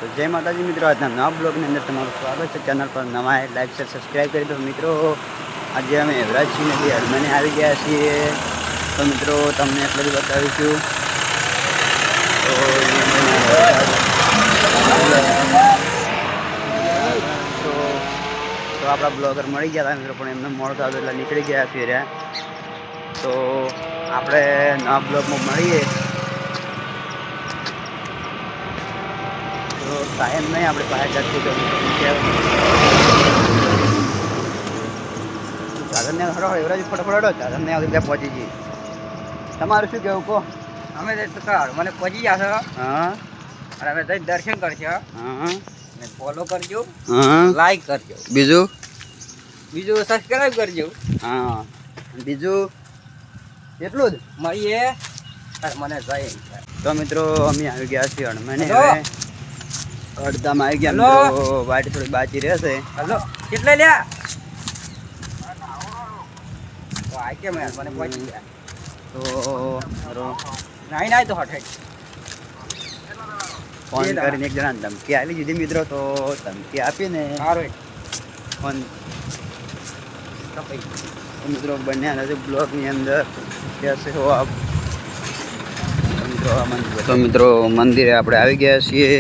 तो जय माताजी मित्रों, आज नवा ब्लॉग में अंदर तमारू स्वागत है। चैनल पर नवा है, लाइक शेर सब्सक्राइब कर दो मित्रों। आज अमे युवराजसिंह ने हरमने आ गया छे, तो मित्रों तमने एटलुं ज बतावीशुं। तो आपड़ा ब्लॉगर मळी गया था मित्रों, पण एमने मोड था એટલે નીકળી ગયા છે રે। तो આપણે નવા બ્લોગમાં મળીએ। तो टाइम नहीं अपने पास जाती तो साधन ने हड़ो एवरेज फटाफट साधन ने आगे पहुंची जी। તમારું શું કેવું કો? અમે તો કાર મને પહોંચી જાશો। હા અને અમે જઈ દર્શન કરશો। હા ને ફોલો કરજો, હા લાઈક કરજો, બીજું સબસ્ક્રાઇબ કરજો। હા બીજું એટલું જ મળીએ મને જઈ। તો મિત્રો અમે આવી ગયા છીએ હણમાને। હેલો અડધામાં આવી ગયા હેલો મિત્રો, વાડી થોડી બાકી રહેશે। હલો કેટલે લ્યા તો આ કે મેં મને પહોંચી ગયા તો મારો નહીં તો હટે ફોન કરીને એક જણા ધમકી આપી દીધી મિત્રો। તો ધમકી આપીને સારું ફોન મિત્રો બન્યા નથી બ્લોગની અંદર। कैसे हो आप? तो मित्रों मंदिर આપણે આવી ગયા છીએ।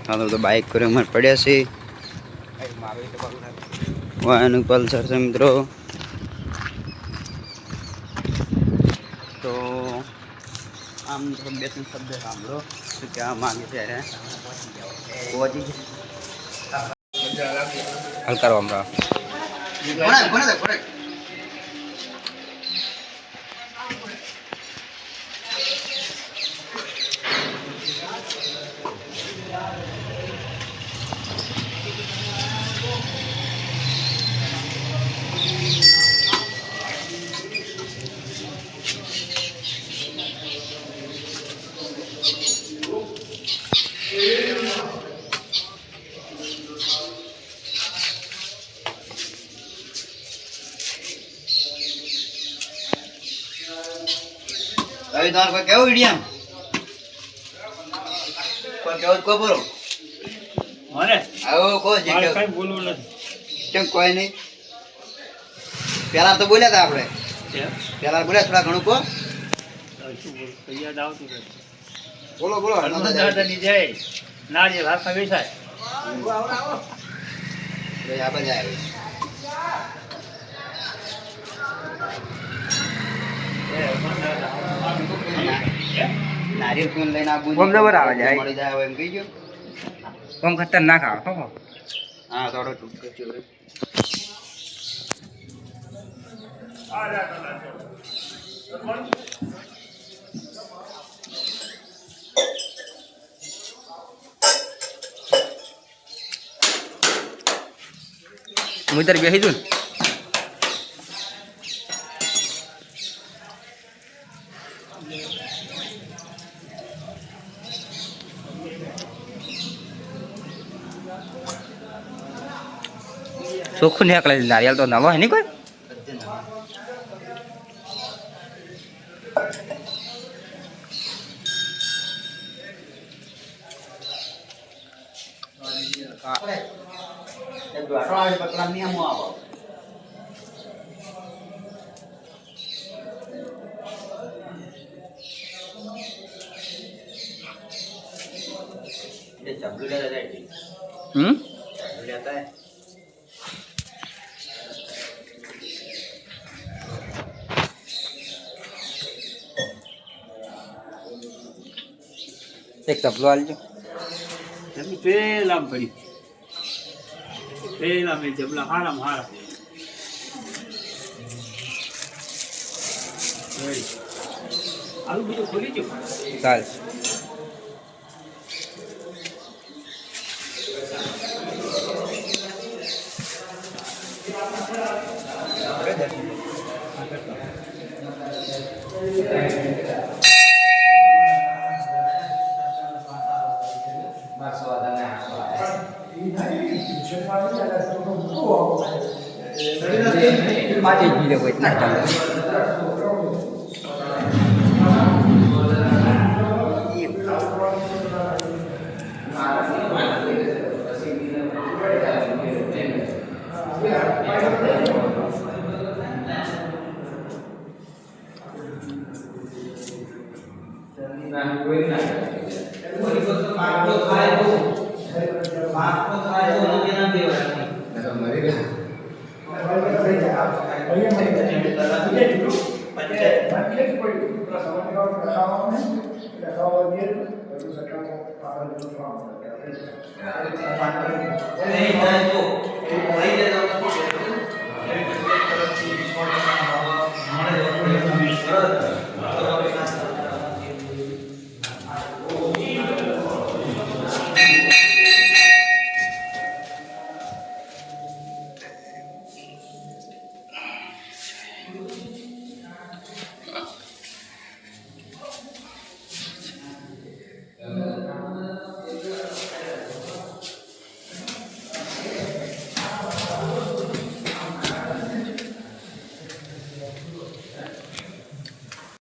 હાલો તો બાઇક પર અમે પડ્યા છીએ। વાયનું પલ્સર છે મિત્રો। તો આમ તો બે ત્રણ શબ્દ સાંભળો શું કહેવા માંગે છે અરે પહોંચી હલ કરો હમણાં હવે તમારે કોઈ કેવું વિડીયમ કોઈ કેવું કો બોલો મને આવો કો જે કે કઈ બોલવું નથી કેમ કોઈ નહીં પહેલા તો બોલ્યા હતા આપણે પહેલા બોલ્યા થોડા ઘણું કો યાદ આવતું બોલો બોલો દાદાની જય નારિયેળ હાથ વેચાય આવો આવો રે આ બજાય नारियल कौन लेना आप कौन जबर आ जाए मर जाए वो एम कही जो कम खतरनाक आ हो हां थोड़ो टूट के चोरे आ जा હું ઇધર બેહી છું ચોખ્ખું નીકળે નારિયેળ તો નવો હે નહીં કોઈ पतला नहीं हम आओ ये चबलू लेता है लेता है એક તપલો આલજો પેલા પડી પેલા મે જબલા હારા હારા આલુ બધું ખોલી જો ચાલ mati gila buat nak jalan.